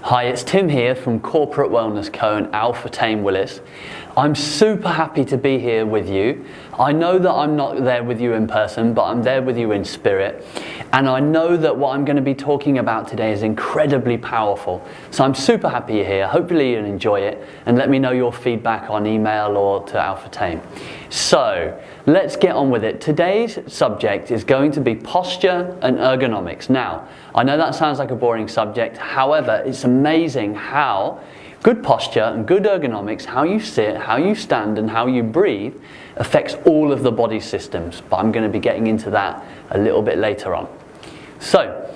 Hi, it's Tim here from Corporate Wellness Co and Alpha Tame Willis. I'm super happy to be here with you. I know that I'm not there with you in person, but I'm there with you in spirit. And I know that what I'm going to be talking about today is incredibly powerful. So I'm super happy you're here. Hopefully you'll enjoy it and let me know your feedback on email or to Alpha Tame. So let's get on with it. Today's subject is going to be posture and ergonomics. Now, I know that sounds like a boring subject. However, it's amazing how good posture and good ergonomics, how you sit, how you stand and how you breathe affects all of the body systems. But I'm going to be getting into that a little bit later on. So,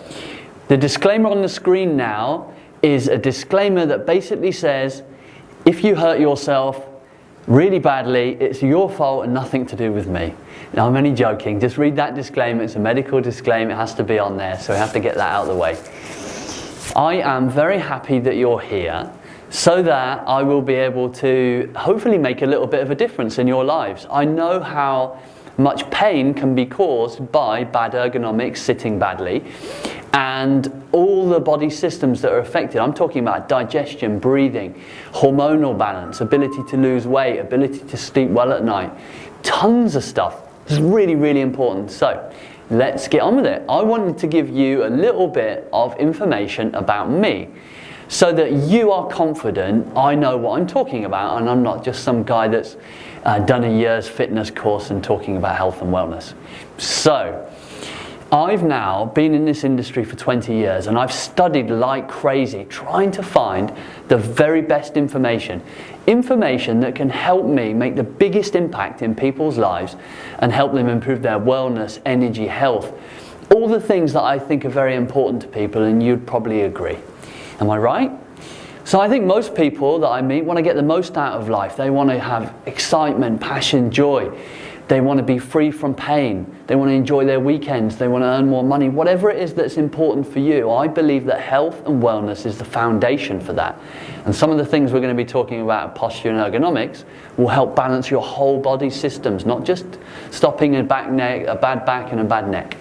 the disclaimer on the screen now is a disclaimer that basically says, if you hurt yourself really badly, it's your fault and nothing to do with me. Now, I'm only joking. Just read that disclaimer. It's a medical disclaimer. It has to be on there, so we have to get that out of the way. I am very happy that you're here so that I will be able to hopefully make a little bit of a difference in your lives. I know how much pain can be caused by bad ergonomics, sitting badly, and all the body systems that are affected. I'm talking about digestion, breathing, hormonal balance, ability to lose weight, ability to sleep well at night. Tons of stuff. It's really, really important. So let's get on with it. I wanted to give you a little bit of information about me so that you are confident I know what I'm talking about and I'm not just some guy that's done a year's fitness course and talking about health and wellness. So, I've now been in this industry for 20 years and I've studied like crazy trying to find the very best information that can help me make the biggest impact in people's lives and help them improve their wellness, energy, health, all the things that I think are very important to people, and you'd probably agree. Am I right? So I think most people that I meet want to get the most out of life. They want to have excitement, passion, joy. They want to be free from pain. They want to enjoy their weekends. They want to earn more money. Whatever it is that's important for you, I believe that health and wellness is the foundation for that. And some of the things we're going to be talking about, posture and ergonomics, will help balance your whole body systems, not just stopping a bad back and a bad neck.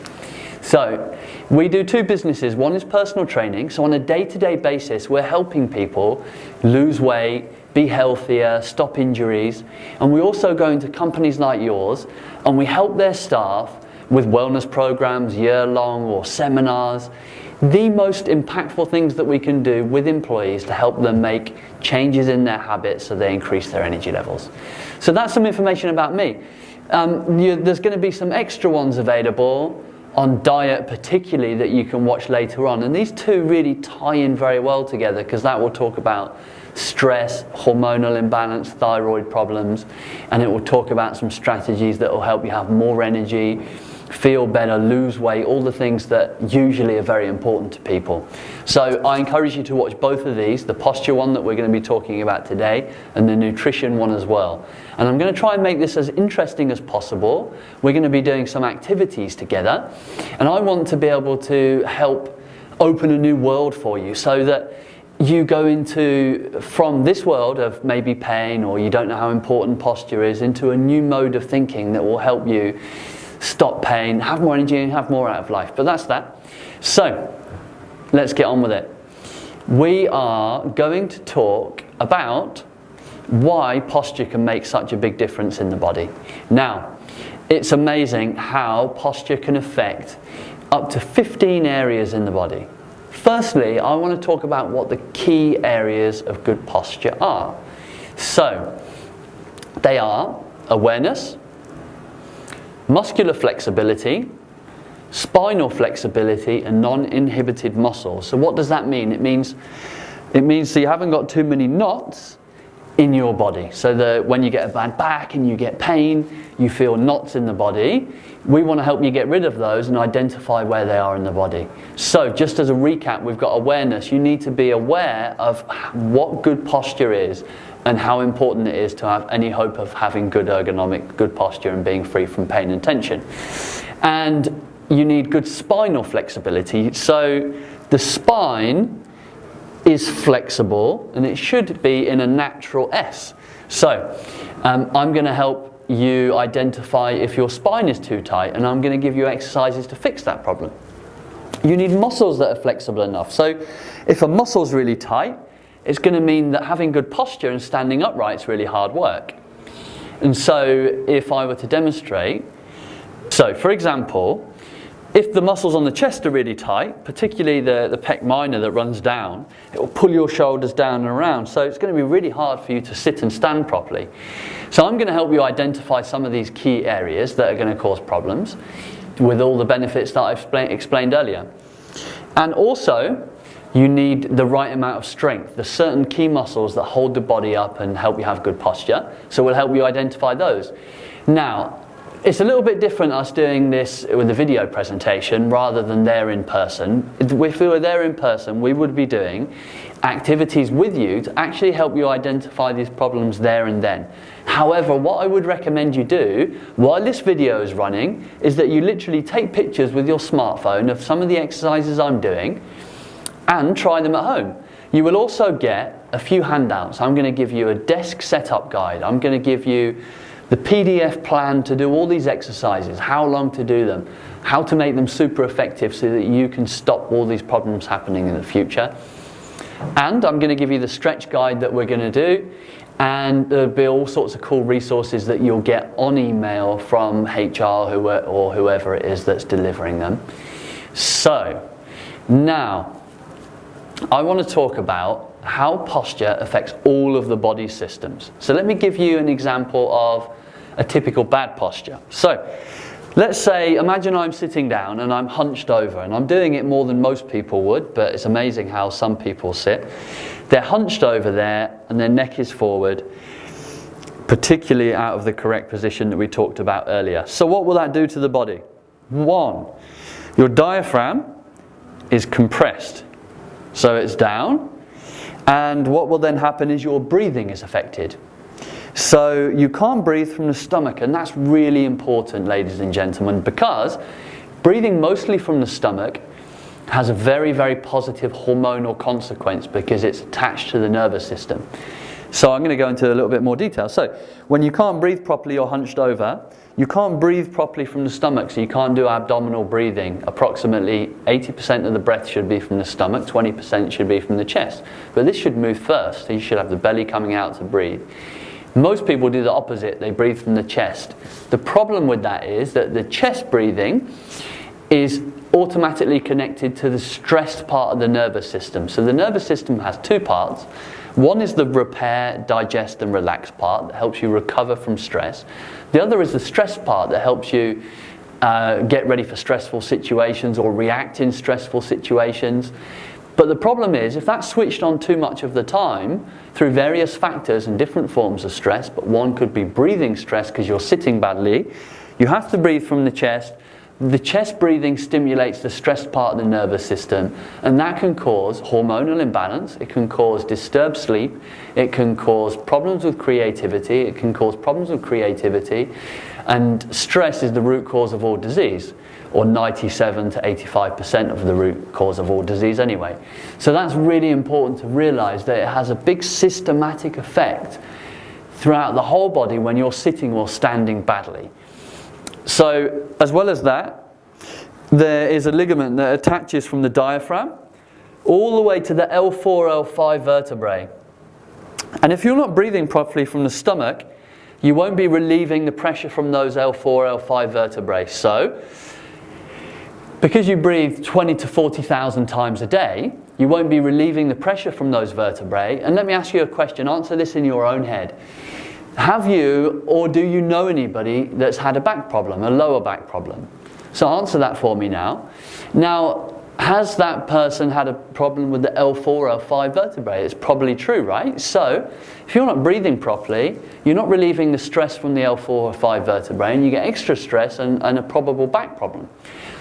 So, we do two businesses. One is personal training. So on a day-to-day basis, we're helping people lose weight, be healthier, stop injuries. And we also go into companies like yours and we help their staff with wellness programs, year-long or seminars. The most impactful things that we can do with employees to help them make changes in their habits so they increase their energy levels. So that's some information about me. There's going to be some extra ones available on diet particularly that you can watch later on, and these two really tie in very well together because that will talk about stress, hormonal imbalance, thyroid problems, and it will talk about some strategies that will help you have more energy, feel better, lose weight, all the things that usually are very important to people. So I encourage you to watch both of these, the posture one that we're going to be talking about today and the nutrition one as well. And I'm going to try and make this as interesting as possible. We're going to be doing some activities together and I want to be able to help open a new world for you so that you go into, from this world of maybe pain or you don't know how important posture is, into a new mode of thinking that will help you stop pain, have more energy and have more out of life. But that's that. So, let's get on with it. We are going to talk about why posture can make such a big difference in the body. Now, it's amazing how posture can affect up to 15 areas in the body. Firstly, I want to talk about what the key areas of good posture are. So, they are awareness, muscular flexibility, spinal flexibility, and non-inhibited muscles. So what does that mean? It means that you haven't got too many knots in your body. So that when you get a bad back and you get pain, you feel knots in the body. We want to help you get rid of those and identify where they are in the body. So just as a recap, we've got awareness. You need to be aware of what good posture is and how important it is to have any hope of having good ergonomic, good posture and being free from pain and tension. And you need good spinal flexibility. So the spine is flexible and it should be in a natural S. So I'm going to help you identify if your spine is too tight and I'm going to give you exercises to fix that problem. you need muscles that are flexible enough. So if a muscle's really tight, it's going to mean that having good posture and standing upright is really hard work. And so if I were to demonstrate, so for example, if the muscles on the chest are really tight, particularly the pec minor that runs down, it will pull your shoulders down and around. So it's going to be really hard for you to sit and stand properly. So I'm going to help you identify some of these key areas that are going to cause problems with all the benefits that I've explained earlier. And also, you need the right amount of strength. There's certain key muscles that hold the body up and help you have good posture. So we'll help you identify those. Now, it's a little bit different us doing this with a video presentation rather than there in person. If we were there in person, we would be doing activities with you to actually help you identify these problems there and then. However, what I would recommend you do while this video is running is that you literally take pictures with your smartphone of some of the exercises I'm doing and try them at home. You will also get a few handouts. I'm going to give you a desk setup guide. I'm going to give you the PDF plan to do all these exercises, how long to do them, how to make them super effective so that you can stop all these problems happening in the future. And I'm going to give you the stretch guide that we're going to do, and there'll be all sorts of cool resources that you'll get on email from HR or whoever it is that's delivering them. So, now, I want to talk about how posture affects all of the body systems. So let me give you an example of a typical bad posture. So let's say, imagine I'm sitting down and I'm hunched over, and I'm doing it more than most people would, but it's amazing how some people sit. They're hunched over there and their neck is forward, particularly out of the correct position that we talked about earlier. So what will that do to the body? One, your diaphragm is compressed. So it's down, and what will then happen is your breathing is affected. So you can't breathe from the stomach, and that's really important, ladies and gentlemen, because breathing mostly from the stomach has a very, very positive hormonal consequence because it's attached to the nervous system. So I'm going to go into a little bit more detail. So when you can't breathe properly or hunched over, you can't breathe properly from the stomach, so you can't do abdominal breathing. Approximately 80% of the breath should be from the stomach, 20% should be from the chest. But this should move first, so you should have the belly coming out to breathe. Most people do the opposite, they breathe from the chest. The problem with that is that the chest breathing is automatically connected to the stressed part of the nervous system. So the nervous system has two parts. One is the repair, digest and relax part that helps you recover from stress. The other is the stress part that helps you get ready for stressful situations or react in stressful situations. But the problem is, if that's switched on too much of the time through various factors and different forms of stress, but one could be breathing stress because you're sitting badly, you have to breathe from the chest. The chest breathing stimulates the stressed part of the nervous system, and that can cause hormonal imbalance, it can cause disturbed sleep, it can cause problems with creativity, and stress is the root cause of all disease, or 97 to 85% of the root cause of all disease anyway. So that's really important to realize that it has a big systematic effect throughout the whole body when you're sitting or standing badly. So, as well as that, there is a ligament that attaches from the diaphragm all the way to the L4, L5 vertebrae. And if you're not breathing properly from the stomach, you won't be relieving the pressure from those L4, L5 vertebrae. So, because you breathe 20 to 40,000 times a day, you won't be relieving the pressure from those vertebrae. And let me ask you a question, answer this in your own head. Have you or do you know anybody that's had a back problem, a lower back problem? So answer that for me now. Now, has that person had a problem with the L4, L5 vertebrae? It's probably true, right? So, if you're not breathing properly, you're not relieving the stress from the L4 or 5 vertebrae, and you get extra stress and a probable back problem.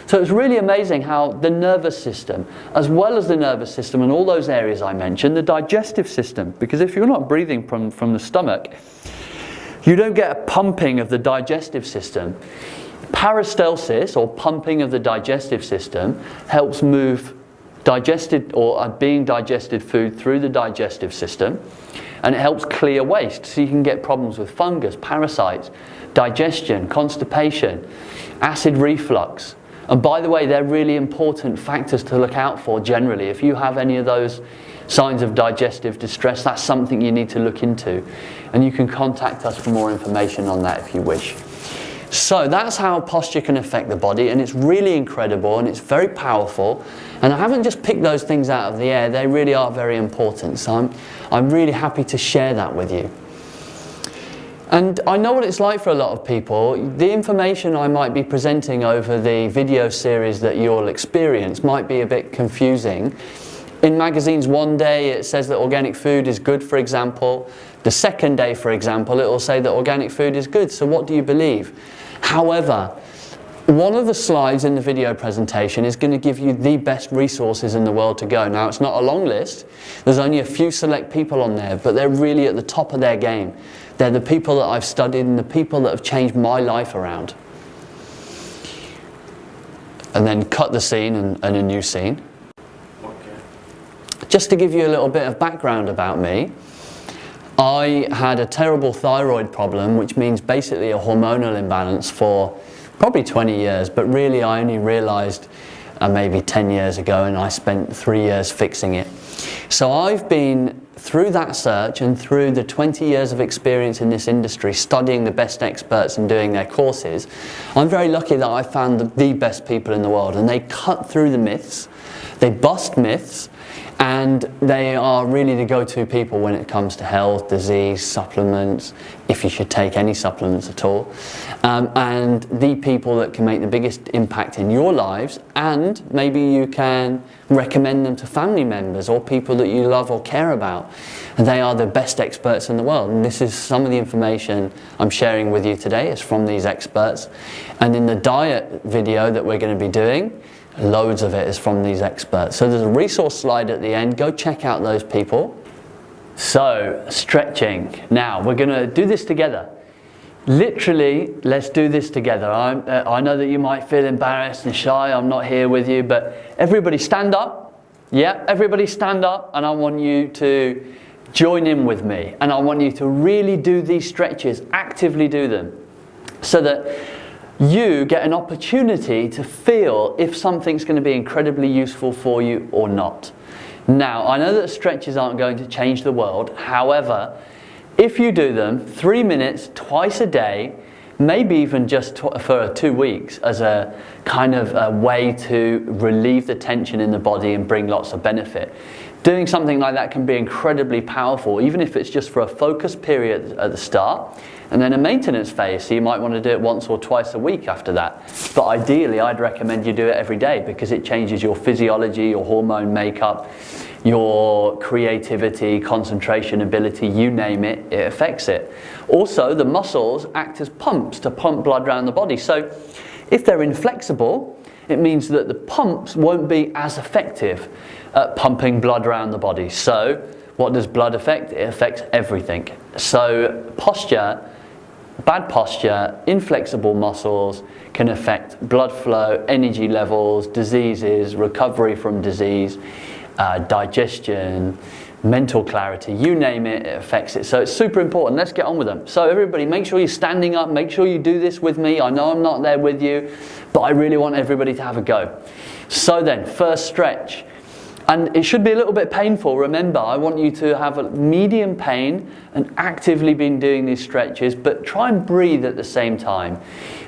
So it's really amazing how the nervous system, as well as the nervous system and all those areas I mentioned, the digestive system, because if you're not breathing from the stomach, you don't get a pumping of the digestive system. Peristalsis, or pumping of the digestive system, helps move digested or being digested food through the digestive system, and it helps clear waste, so you can get problems with fungus, parasites, digestion, constipation, acid reflux, And by the way, they're really important factors to look out for generally. If you have any of those signs of digestive distress, that's something you need to look into. And you can contact us for more information on that if you wish. So that's how posture can affect the body, and it's really incredible and it's very powerful. And I haven't just picked those things out of the air, they really are very important. So I'm really happy to share that with you. And I know what it's like for a lot of people. The information I might be presenting over the video series that you'll experience might be a bit confusing. In magazines one day it says that organic food is good, for example. The second day, for example, it will say that organic food is good. So what do you believe? However, one of the slides in the video presentation is going to give you the best resources in the world to go. Now, it's not a long list. There's only a few select people on there, but they're really at the top of their game. They're the people that I've studied and the people that have changed my life around. And then cut the scene and a new scene. Okay. Just to give you a little bit of background about me, I had a terrible thyroid problem, which means basically a hormonal imbalance for probably 20 years, but really I only realized maybe 10 years ago, and I spent 3 years fixing it. So I've been through that search and through the 20 years of experience in this industry, studying the best experts and doing their courses. I'm very lucky that I found the best people in the world, and they cut through the myths, they bust myths, and they are really the go-to people when it comes to health, disease, supplements, if you should take any supplements at all, and the people that can make the biggest impact in your lives, and maybe you can recommend them to family members or people that you love or care about. And they are the best experts in the world, and this is some of the information I'm sharing with you today is from these experts. And in the diet video that we're going to be doing, loads of it is from these experts. So there's a resource slide at the end. Go check out those people. So, stretching. Now, we're going to do this together. Literally, let's do this together. I know that you might feel embarrassed and shy. I'm not here with you, but everybody stand up. Yeah, everybody stand up, and I want you to join in with me. And I want you to really do these stretches, actively do them, so that you get an opportunity to feel if something's going to be incredibly useful for you or not. Now, I know that stretches aren't going to change the world. However, if you do them 3 minutes twice a day, maybe even just for 2 weeks as a kind of a way to relieve the tension in the body and bring lots of benefit. Doing something like that can be incredibly powerful, even if it's just for a focused period at the start, and then a maintenance phase, so you might want to do it once or twice a week after that. But ideally, I'd recommend you do it every day because it changes your physiology, your hormone makeup, your creativity, concentration ability, you name it, it affects it. Also, the muscles act as pumps to pump blood around the body. So if they're inflexible, it means that the pumps won't be as effective at pumping blood around the body. So what does blood affect? It affects everything. So posture, bad posture, inflexible muscles can affect blood flow, energy levels, diseases, recovery from disease, digestion, mental clarity, you name it, it affects it. So it's super important. Let's get on with them. So everybody, make sure you're standing up. Make sure you do this with me. I know I'm not there with you, but I really want everybody to have a go. So then, first stretch. And it should be a little bit painful. Remember, I want you to have a medium pain and actively been doing these stretches, but try and breathe at the same time.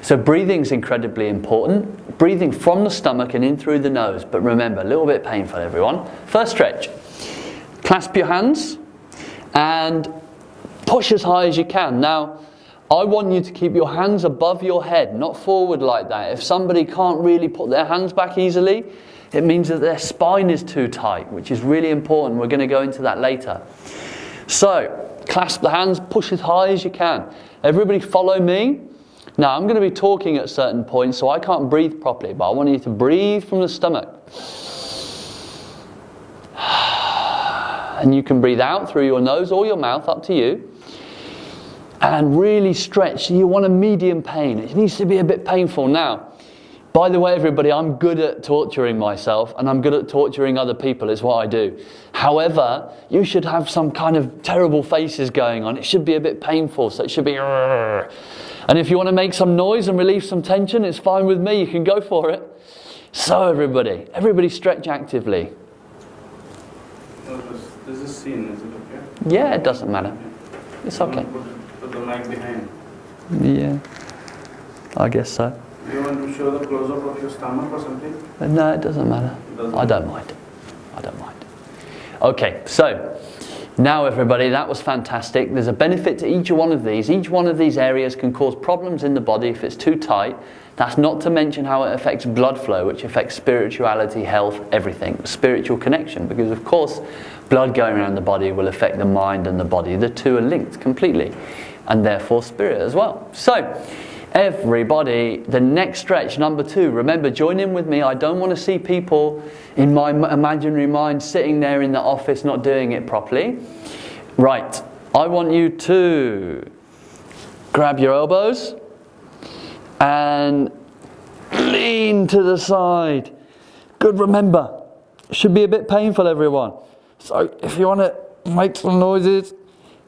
So breathing is incredibly important. Breathing from the stomach and in through the nose. But remember, a little bit painful, everyone. First stretch. Clasp your hands and push as high as you can. Now, I want you to keep your hands above your head, not forward like that. If somebody can't really put their hands back easily, it means that their spine is too tight, which is really important. We're going to go into that later. So, clasp the hands, push as high as you can. Everybody follow me. Now, I'm going to be talking at certain points, so I can't breathe properly, but I want you to breathe from the stomach. And you can breathe out through your nose or your mouth, up to you. And really stretch. You want a medium pain. It needs to be a bit painful. Now, by the way, everybody, I'm good at torturing myself and I'm good at torturing other people. It's what I do. However, you should have some kind of terrible faces going on. It should be a bit painful, so it should be... And if you want to make some noise and relieve some tension, it's fine with me. You can go for it. So everybody stretch actively. This is seen, is it okay? Yeah, it doesn't matter. It's okay. Put the mic behind. Yeah, I guess so. Do you want to show the close-up of your stomach or something? No, it doesn't matter. I don't mind. I don't mind. Okay, so now everybody, that was fantastic. There's a benefit to each one of these. Each one of these areas can cause problems in the body if it's too tight. That's not to mention how it affects blood flow, which affects spirituality, health, everything. Spiritual connection, because of course blood going around the body will affect the mind and the body. The two are linked completely, and therefore spirit as well. So everybody, the next stretch, number 2. Remember, join in with me. I don't want to see people in my imaginary mind sitting there in the office not doing it properly. Right, I want you to grab your elbows and lean to the side. Good, remember, it should be a bit painful, everyone. So if you want to make some noises,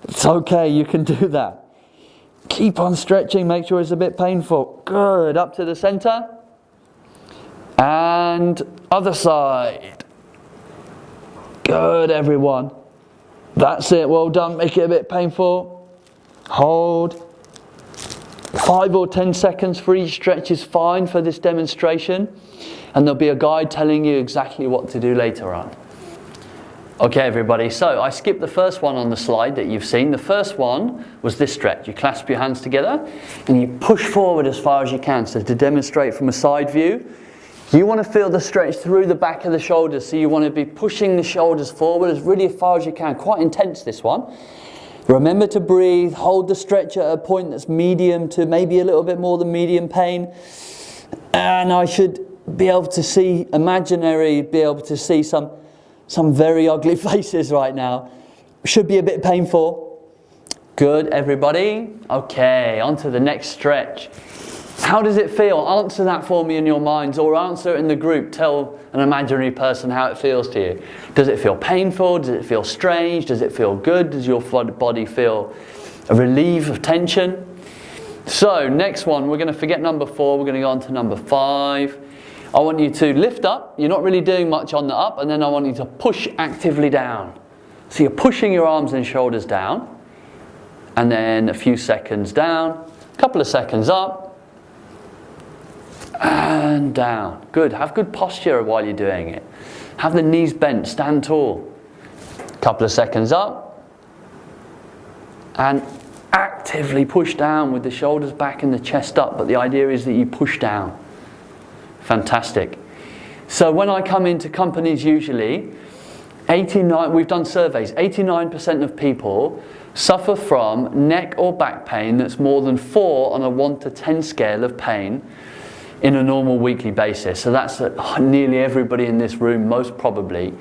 it's okay, you can do that. Keep on stretching, make sure it's a bit painful. Good, up to the center. And other side. Good, everyone. That's it, well done, make it a bit painful. Hold. 5 or 10 seconds for each stretch is fine for this demonstration. And there'll be a guide telling you exactly what to do later on. Okay everybody, so I skipped the first one on the slide that you've seen. The first one was this stretch. You clasp your hands together and you push forward as far as you can. So to demonstrate from a side view, you want to feel the stretch through the back of the shoulders. So you want to be pushing the shoulders forward as really far as you can. Quite intense, this one. Remember to breathe, hold the stretch at a point that's medium to maybe a little bit more than medium pain. And I should be able to see, be able to see some very ugly faces right now. Should be a bit painful. Good, everybody. Okay, on to the next stretch. How does it feel? Answer that for me in your minds, or answer it in the group. Tell an imaginary person how it feels to you. Does it feel painful? Does it feel strange? Does it feel good? Does your body feel a relief of tension? So, next one, we're going to forget number 4. We're going to go on to number 5. I want you to lift up. You're not really doing much on the up, and then I want you to push actively down. So you're pushing your arms and shoulders down, and then a few seconds down, a couple of seconds up, and down. Good. Have good posture while you're doing it. Have the knees bent, stand tall. A couple of seconds up, and actively push down with the shoulders back and the chest up, but the idea is that you push down. Fantastic. So when I come into companies, usually, we've done surveys, 89% of people suffer from neck or back pain that's more than 4 on a 1 to 10 scale of pain in a normal weekly basis. So that's nearly everybody in this room, most probably,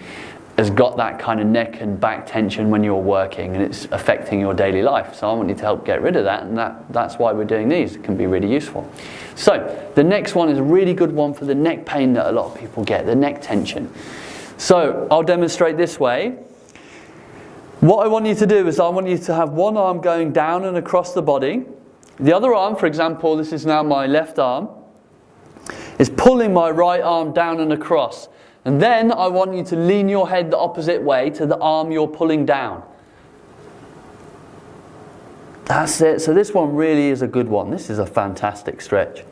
has got that kind of neck and back tension when you're working, and it's affecting your daily life. So I want you to help get rid of that, and that's why we're doing these. It can be really useful. So the next one is a really good one for the neck pain that a lot of people get, the neck tension. So I'll demonstrate this way. What I want you to do is I want you to have one arm going down and across the body. The other arm, for example, this is now my left arm, is pulling my right arm down and across. And then I want you to lean your head the opposite way to the arm you're pulling down. That's it. So this one really is a good one. This is a fantastic stretch.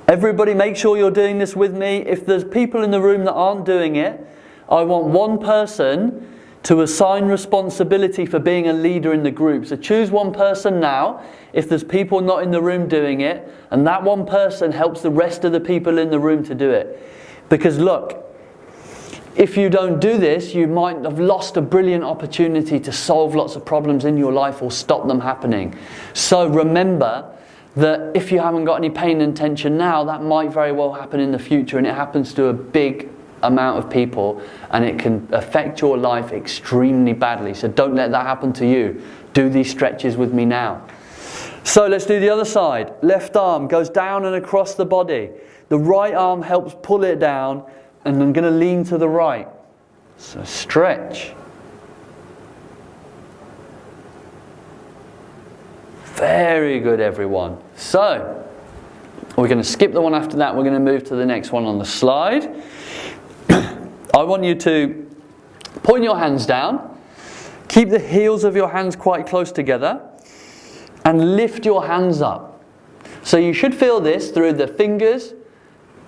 Everybody make sure you're doing this with me. If there's people in the room that aren't doing it, I want one person to assign responsibility for being a leader in the group. So choose one person now, if there's people not in the room doing it, and that one person helps the rest of the people in the room to do it. Because look, if you don't do this, you might have lost a brilliant opportunity to solve lots of problems in your life or stop them happening. So remember that if you haven't got any pain and tension now, that might very well happen in the future, and it happens to a big amount of people, and it can affect your life extremely badly. So don't let that happen to you. Do these stretches with me now. So let's do the other side. Left arm goes down and across the body. The right arm helps pull it down, and I'm going to lean to the right. So stretch. Very good, everyone. So We're going to skip the one after that. We're going to move to the next one on the slide. I want you to point your hands down. Keep the heels of your hands quite close together. And lift your hands up. So you should feel this through the fingers,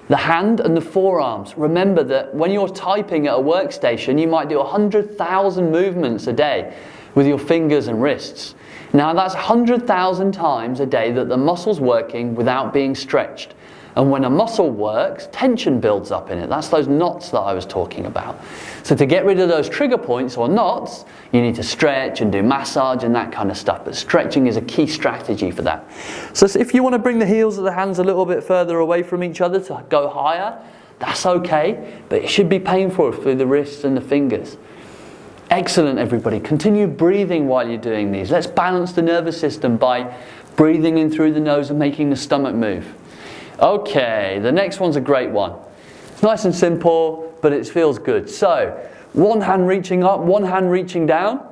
the hand and the forearms. Remember that when you're typing at a workstation, you might do 100,000 movements a day with your fingers and wrists. Now that's 100,000 times a day that the muscle's working without being stretched. And when a muscle works, tension builds up in it. That's those knots that I was talking about. So to get rid of those trigger points or knots, you need to stretch and do massage and that kind of stuff. But stretching is a key strategy for that. So if you want to bring the heels of the hands a little bit further away from each other to go higher, that's okay. But it should be painful through the wrists and the fingers. Excellent, everybody. Continue breathing while you're doing these. Let's balance the nervous system by breathing in through the nose and making the stomach move. Okay, the next one's a great one. It's nice and simple, but it feels good. So, one hand reaching up, one hand reaching down.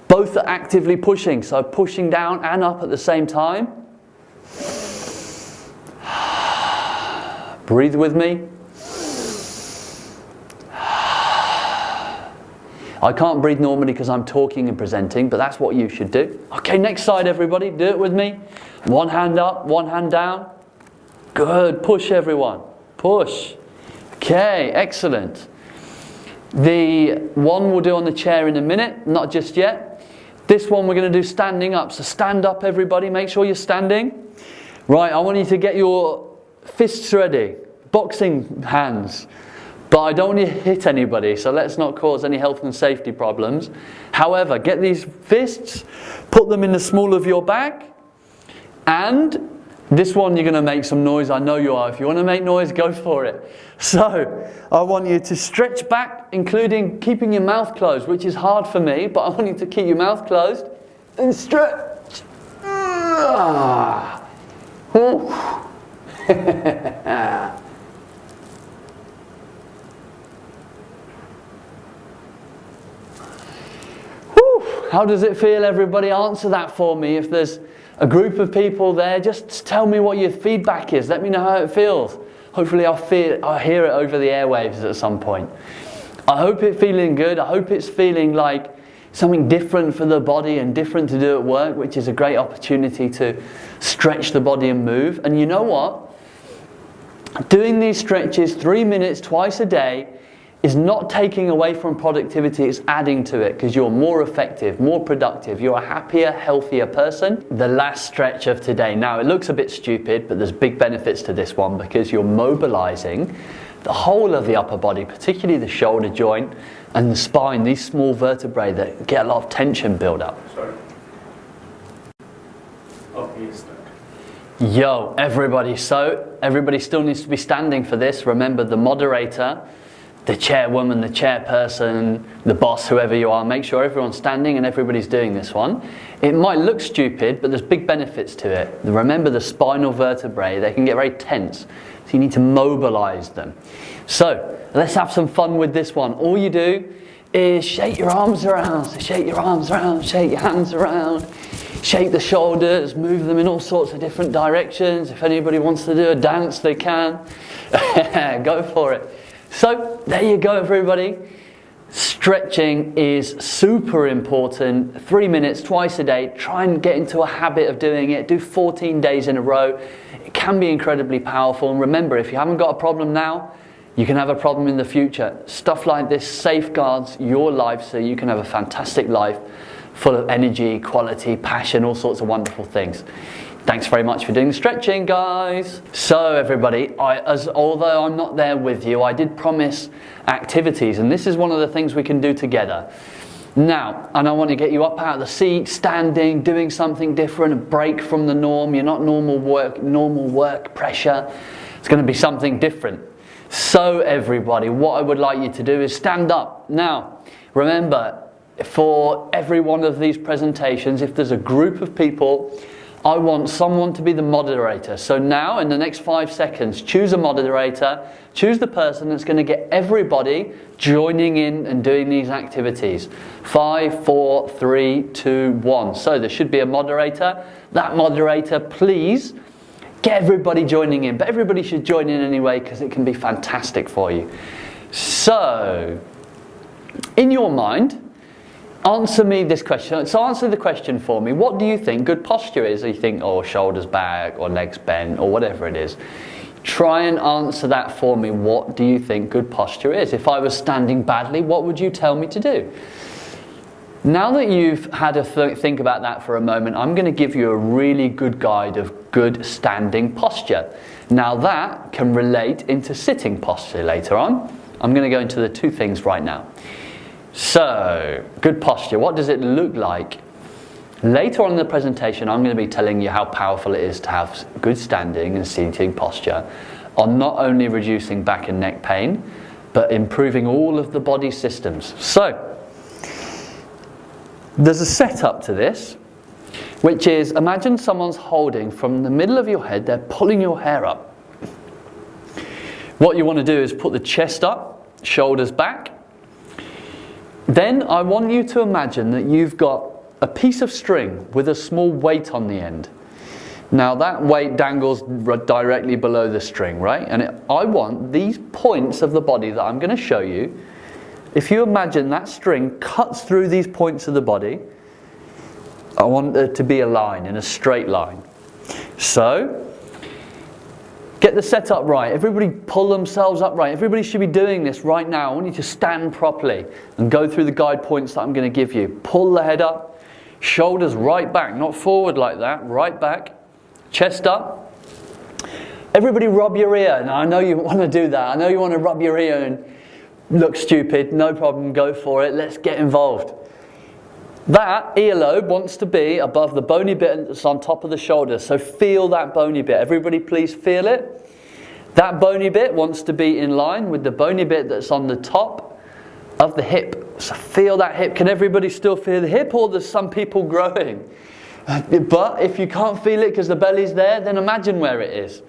Both are actively pushing, so pushing down and up at the same time. Breathe with me. I can't breathe normally because I'm talking and presenting, but that's what you should do. Okay, next side, everybody. Do it with me. One hand up, one hand down. Good. Push, everyone. Push. Okay, excellent. The one we'll do on the chair in a minute, not just yet. This one we're going to do standing up. So stand up, everybody. Make sure you're standing. Right, I want you to get your fists ready. Boxing hands. But I don't want you to hit anybody, so let's not cause any health and safety problems. However, get these fists, put them in the small of your back, and this one you're going to make some noise, I know you are. If you want to make noise, go for it. So, I want you to stretch back, including keeping your mouth closed, which is hard for me, but I want you to keep your mouth closed, and stretch. How does it feel, everybody? Answer that for me. If there's a group of people there, just tell me what your feedback is. Let me know how it feels. Hopefully I'll hear it over the airwaves at some point. I hope it's feeling good. I hope it's feeling like something different for the body and different to do at work, which is a great opportunity to stretch the body and move. And you know what? Doing these stretches 3 minutes twice a day is not taking away from productivity, it's adding to it because you're more effective, more productive, you're a happier, healthier person. The last stretch of today. Now it looks a bit stupid, but there's big benefits to this one because you're mobilizing the whole of the upper body, particularly the shoulder joint and the spine, these small vertebrae that get a lot of tension build up. Sorry. Okay, start. Yo, everybody. So everybody still needs to be standing for this. Remember, the moderator, the chairwoman, the chairperson, the boss, whoever you are, make sure everyone's standing and everybody's doing this one. It might look stupid, but there's big benefits to it. Remember the spinal vertebrae, they can get very tense, so you need to mobilize them. So, let's have some fun with this one. All you do is shake your arms around, so shake your arms around, shake your hands around, shake the shoulders, move them in all sorts of different directions. If anybody wants to do a dance, they can. Go for it. So, there you go, everybody. Stretching is super important. 3 minutes twice a day. Try and get into a habit of doing it. Do 14 days in a row. It can be incredibly powerful. And remember, if you haven't got a problem now, you can have a problem in the future. Stuff like this safeguards your life so you can have a fantastic life full of energy, quality, passion, all sorts of wonderful things. Thanks very much for doing the stretching, guys. So everybody, although I'm not there with you, I did promise activities, and this is one of the things we can do together. Now, and I want to get you up out of the seat, standing, doing something different, a break from the norm. You're not normal work pressure. It's going to be something different. So everybody, what I would like you to do is stand up. Now, remember, for every one of these presentations, if there's a group of people, I want someone to be the moderator. So now, in the next 5 seconds, choose a moderator, choose the person that's going to get everybody joining in and doing these activities. 5, 4, 3, 2, 1. So there should be a moderator. That moderator, please get everybody joining in, but everybody should join in anyway because it can be fantastic for you. So, in your mind, answer me this question. So answer the question for me. What do you think good posture is? Or you think, oh, shoulders back or legs bent or whatever it is. Try and answer that for me. What do you think good posture is? If I was standing badly, what would you tell me to do? Now that you've had a think about that for a moment, I'm going to give you a really good guide of good standing posture. Now that can relate into sitting posture later on. I'm going to go into the two things right now. So, good posture, what does it look like? Later on in the presentation, I'm going to be telling you how powerful it is to have good standing and sitting posture on not only reducing back and neck pain, but improving all of the body systems. So, there's a setup to this, which is, imagine someone's holding from the middle of your head, they're pulling your hair up. What you want to do is put the chest up, shoulders back. Then I want you to imagine that you've got a piece of string with a small weight on the end. Now that weight dangles directly below the string, right? And I want these points of the body that I'm going to show you. If you imagine that string cuts through these points of the body, I want it to be a line, in a straight line. So, get the setup right. Everybody pull themselves upright. Everybody should be doing this right now. I want you to stand properly and go through the guide points that I'm going to give you. Pull the head up, shoulders right back, not forward like that, right back, chest up. Everybody rub your ear. Now I know you want to do that. I know you want to rub your ear and look stupid. No problem, go for it. Let's get involved. That earlobe wants to be above the bony bit that's on top of the shoulder. So feel that bony bit. Everybody please feel it. That bony bit wants to be in line with the bony bit that's on the top of the hip. So feel that hip. Can everybody still feel the hip, or there's some people growing? But if you can't feel it because the belly's there, then imagine where it is.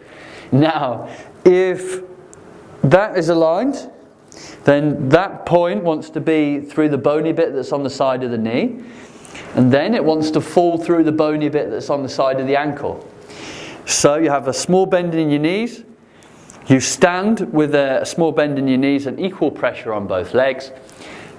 Now, if that is aligned, then that point wants to be through the bony bit that's on the side of the knee. And then it wants to fall through the bony bit that's on the side of the ankle. So you have a small bend in your knees. You stand with a small bend in your knees and equal pressure on both legs.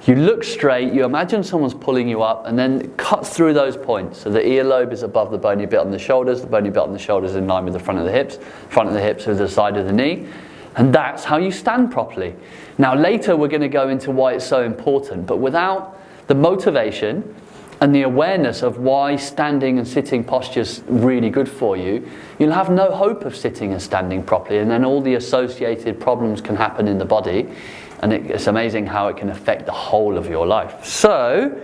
You look straight, you imagine someone's pulling you up, and then it cuts through those points. So the earlobe is above the bony bit on the shoulders, the bony bit on the shoulders in line with the front of the hips with the side of the knee. And that's how you stand properly. Now later we're going to go into why it's so important, but without the motivation and the awareness of why standing and sitting posture is really good for you, you'll have no hope of sitting and standing properly, and then all the associated problems can happen in the body, and it's amazing how it can affect the whole of your life. So,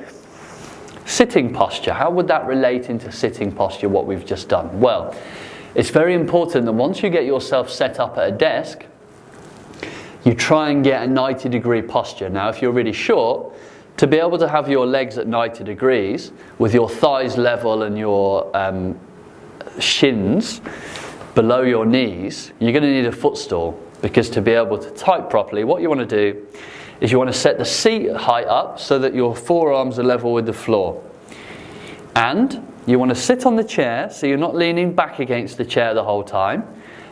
sitting posture, how would that relate into sitting posture, what we've just done? Well, it's very important that once you get yourself set up at a desk, you try and get a 90-degree posture. Now, if you're really short, to be able to have your legs at 90 degrees, with your thighs level and your shins below your knees, you're going to need a footstool, because to be able to type properly, what you want to do is you want to set the seat height up so that your forearms are level with the floor. And you want to sit on the chair so you're not leaning back against the chair the whole time.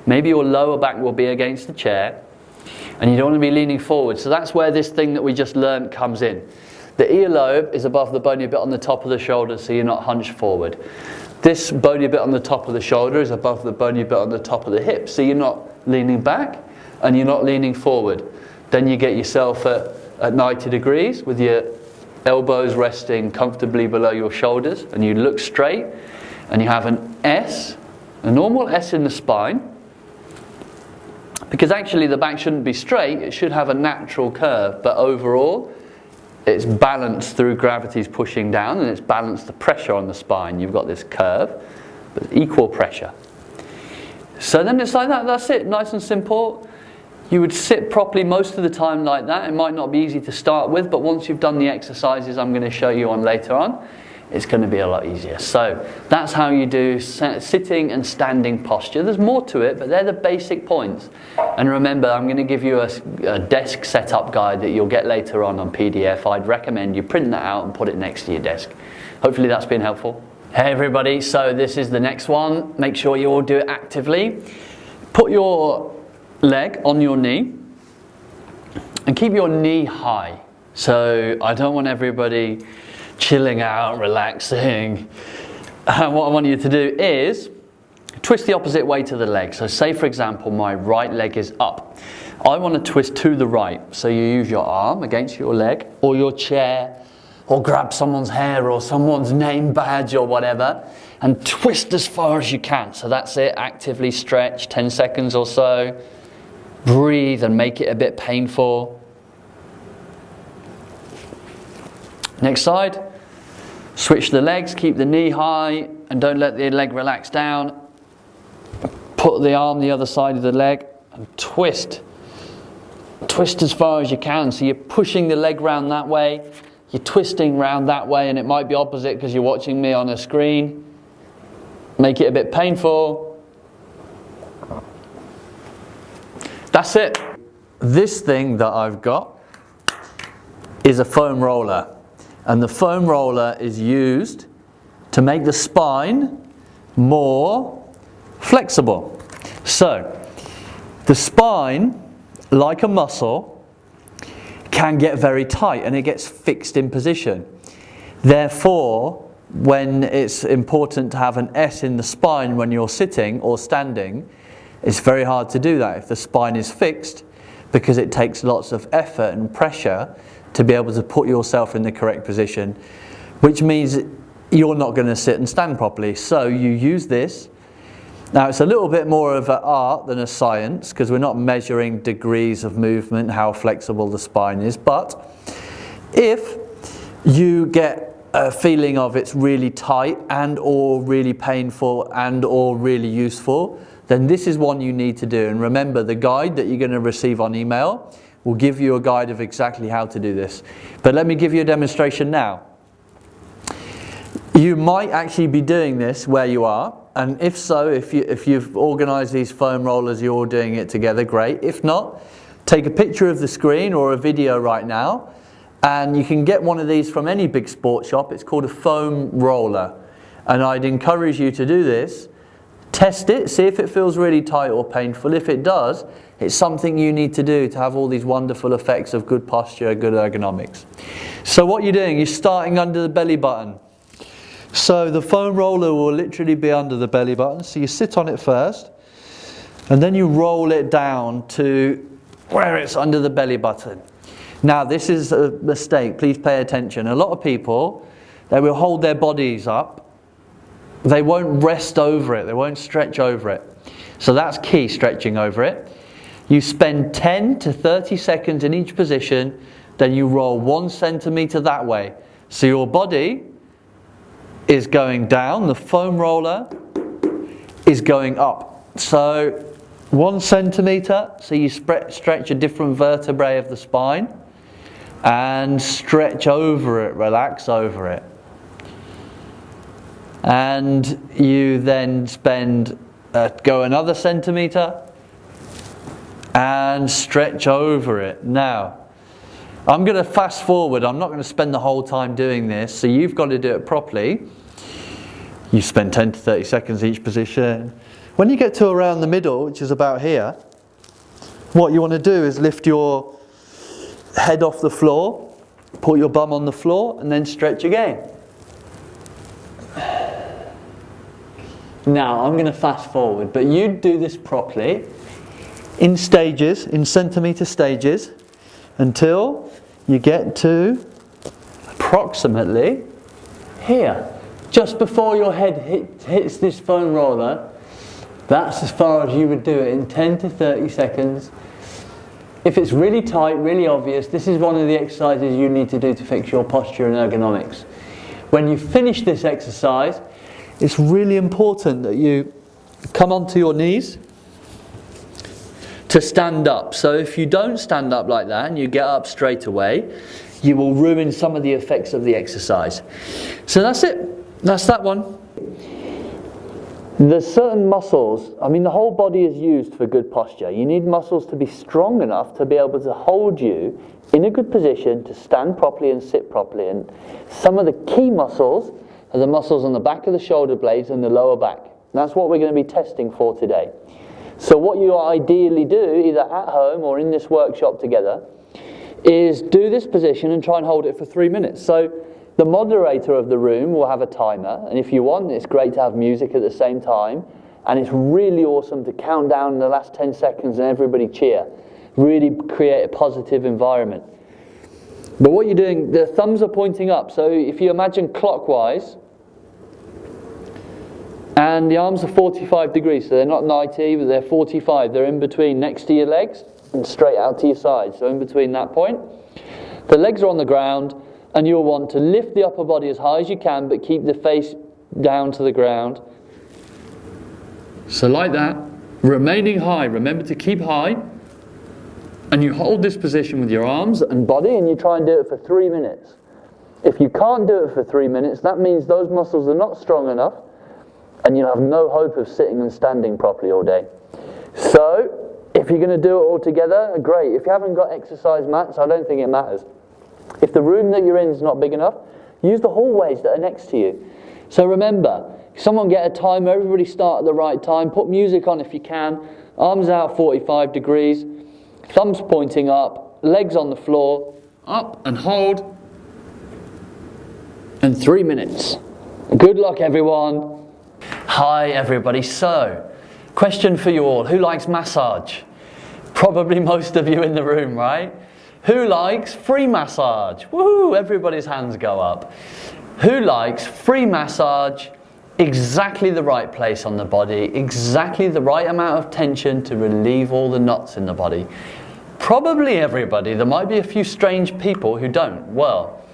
Maybe your lower back will be against the chair, and you don't want to be leaning forward. So that's where this thing that we just learned comes in. The earlobe is above the bony bit on the top of the shoulder, so you're not hunched forward. This bony bit on the top of the shoulder is above the bony bit on the top of the hip, so you're not leaning back and you're not leaning forward. Then you get yourself at 90 degrees with your elbows resting comfortably below your shoulders, and you look straight, and you have an S, a normal S in the spine, because actually the back shouldn't be straight, it should have a natural curve, but overall it's balanced through gravity's pushing down, and it's balanced the pressure on the spine. You've got this curve, but equal pressure. So then it's like that, that's it, nice and simple. You would sit properly most of the time like that. It might not be easy to start with, but once you've done the exercises I'm going to show you on later on, it's going to be a lot easier. So that's how you do sitting and standing posture. There's more to it, but they're the basic points. And remember, I'm going to give you a desk setup guide that you'll get later on PDF. I'd recommend you print that out and put it next to your desk. Hopefully that's been helpful. Hey everybody, so this is the next one. Make sure you all do it actively. Put your leg on your knee and keep your knee high. So I don't want everybody chilling out, relaxing. What I want you to do is twist the opposite way to the leg. So say for example my right leg is up. I want to twist to the right. So you use your arm against your leg or your chair, or grab someone's hair or someone's name badge or whatever and twist as far as you can. So that's it, actively stretch, 10 seconds or so. Breathe and make it a bit painful. Next side. Switch the legs, keep the knee high and don't let the leg relax down. Put the arm the other side of the leg and twist. Twist as far as you can. So you're pushing the leg round that way. You're twisting round that way, and it might be opposite because you're watching me on a screen. Make it a bit painful. That's it. This thing that I've got is a foam roller. And the foam roller is used to make the spine more flexible. So, the spine, like a muscle, can get very tight and it gets fixed in position. Therefore, when it's important to have an S in the spine when you're sitting or standing, it's very hard to do that if the spine is fixed, because it takes lots of effort and pressure to be able to put yourself in the correct position, which means you're not going to sit and stand properly. So you use this. Now it's a little bit more of an art than a science, because we're not measuring degrees of movement, how flexible the spine is, but if you get a feeling of it's really tight and or really painful and or really useful, then this is one you need to do. And remember, the guide that you're going to receive on email will give you a guide of exactly how to do this. But let me give you a demonstration now. You might actually be doing this where you are, and if so, if you've organised these foam rollers, you're all doing it together, great. If not, take a picture of the screen or a video right now, and you can get one of these from any big sports shop. It's called a foam roller, and I'd encourage you to do this. Test it, see if it feels really tight or painful. If it does, it's something you need to do to have all these wonderful effects of good posture, good ergonomics. So what you're doing, you're starting under the belly button. So the foam roller will literally be under the belly button. So you sit on it first, and then you roll it down to where it's under the belly button. Now this is a mistake, please pay attention. A lot of people, they will hold their bodies up. They won't rest over it, they won't stretch over it. So that's key, stretching over it. You spend 10 to 30 seconds in each position, then you roll 1 centimetre that way. So your body is going down, the foam roller is going up. So 1 centimetre, so you stretch a different vertebrae of the spine and stretch over it, relax over it. And you then go another centimetre and stretch over it. Now, I'm going to fast forward. I'm not going to spend the whole time doing this, so you've got to do it properly. You spend 10 to 30 seconds each position. When you get to around the middle, which is about here, what you want to do is lift your head off the floor, put your bum on the floor, and then stretch again. Now, I'm going to fast forward, but you do this properly, in stages, in centimetre stages, until you get to approximately here. Just before your head hits this foam roller, that's as far as you would do it in 10 to 30 seconds. If it's really tight, really obvious, this is one of the exercises you need to do to fix your posture and ergonomics. When you finish this exercise, it's really important that you come onto your knees to stand up. So if you don't stand up like that and you get up straight away, you will ruin some of the effects of the exercise. So that's it. That's that one. There's certain muscles, I mean the whole body is used for good posture. You need muscles to be strong enough to be able to hold you in a good position to stand properly and sit properly. And some of the key muscles are the muscles on the back of the shoulder blades and the lower back. That's what we're going to be testing for today. So what you ideally do, either at home or in this workshop together, is do this position and try and hold it for 3 minutes. So the moderator of the room will have a timer, and if you want, it's great to have music at the same time, and it's really awesome to count down in the last 10 seconds and everybody cheer. Really create a positive environment. But what you're doing, the thumbs are pointing up, so if you imagine clockwise, and the arms are 45 degrees, so they're not 90, but they're 45. They're in between, next to your legs, and straight out to your side. So in between that point. The legs are on the ground, and you'll want to lift the upper body as high as you can, but keep the face down to the ground. So like that, remaining high. Remember to keep high. And you hold this position with your arms and body, and you try and do it for 3 minutes. If you can't do it for 3 minutes, that means those muscles are not strong enough, and you'll have no hope of sitting and standing properly all day. So, if you're going to do it all together, great. If you haven't got exercise mats, I don't think it matters. If the room that you're in is not big enough, use the hallways that are next to you. So remember, someone get a timer, everybody start at the right time, put music on if you can, arms out 45 degrees, thumbs pointing up, legs on the floor, up and hold, and 3 minutes. Good luck, everyone. Hi, everybody. So, question for you all. Who likes massage? Probably most of you in the room, right? Who likes free massage? Woohoo! Everybody's hands go up. Who likes free massage? Exactly the right place on the body, exactly the right amount of tension to relieve all the knots in the body. Probably everybody. There might be a few strange people who don't. Well,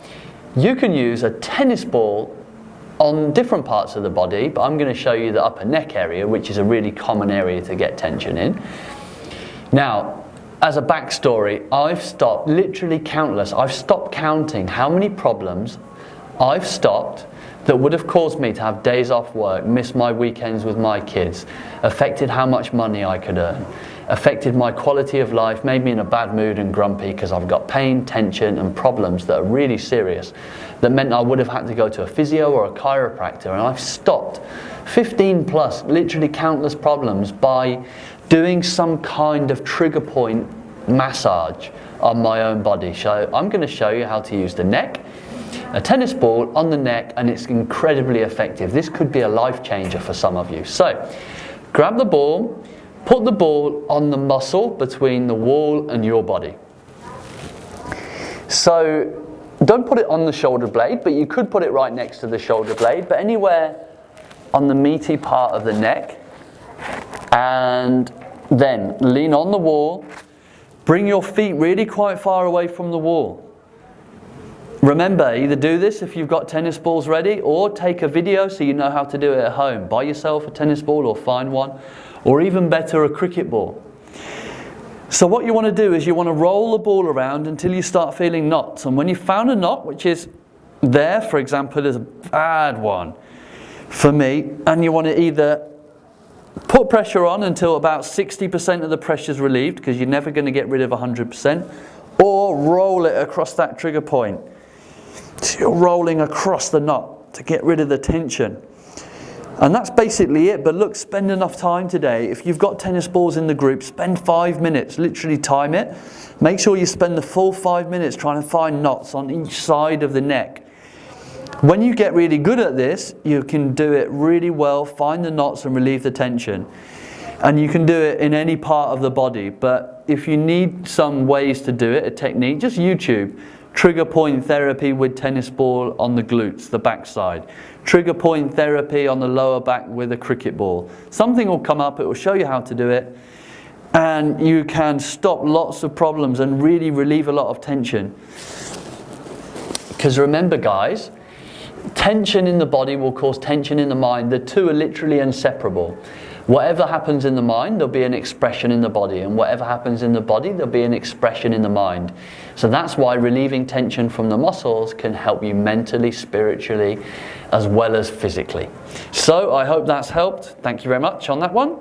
you can use a tennis ball on different parts of the body, but I'm going to show you the upper neck area, which is a really common area to get tension in. Now, as a backstory, I've stopped, literally countless, I've stopped counting how many problems I've stopped that would have caused me to have days off work, miss my weekends with my kids, affected how much money I could earn, affected my quality of life, made me in a bad mood and grumpy because I've got pain, tension and problems that are really serious, that meant I would have had to go to a physio or a chiropractor, and I've stopped 15 plus, literally countless problems by doing some kind of trigger point massage on my own body. So I'm going to show you how to use the neck, a tennis ball on the neck, and it's incredibly effective. This could be a life changer for some of you. So grab the ball, put the ball on the muscle between the wall and your body. So don't put it on the shoulder blade, but you could put it right next to the shoulder blade, but anywhere on the meaty part of the neck. And then lean on the wall, bring your feet really quite far away from the wall. Remember, either do this if you've got tennis balls ready, or take a video so you know how to do it at home. Buy yourself a tennis ball or find one, or even better, a cricket ball. So what you want to do is you want to roll the ball around until you start feeling knots. And when you found a knot, which is there, for example, is a bad one for me, and you want to either put pressure on until about 60% of the pressure is relieved, because you're never going to get rid of 100%, or roll it across that trigger point. So you're rolling across the knot to get rid of the tension. And that's basically it. But look, spend enough time today. If you've got tennis balls in the group, spend 5 minutes, literally time it. Make sure you spend the full 5 minutes trying to find knots on each side of the neck. When you get really good at this, you can do it really well, find the knots and relieve the tension. And you can do it in any part of the body. But if you need some ways to do it, a technique, just YouTube. Trigger point therapy with tennis ball on the glutes, the backside. Trigger point therapy on the lower back with a cricket ball. Something will come up, it will show you how to do it. And you can stop lots of problems and really relieve a lot of tension. Because remember, guys, tension in the body will cause tension in the mind. The two are literally inseparable. Whatever happens in the mind, there'll be an expression in the body. And whatever happens in the body, there'll be an expression in the mind. So that's why relieving tension from the muscles can help you mentally, spiritually, as well as physically. So I hope that's helped. Thank you very much on that one.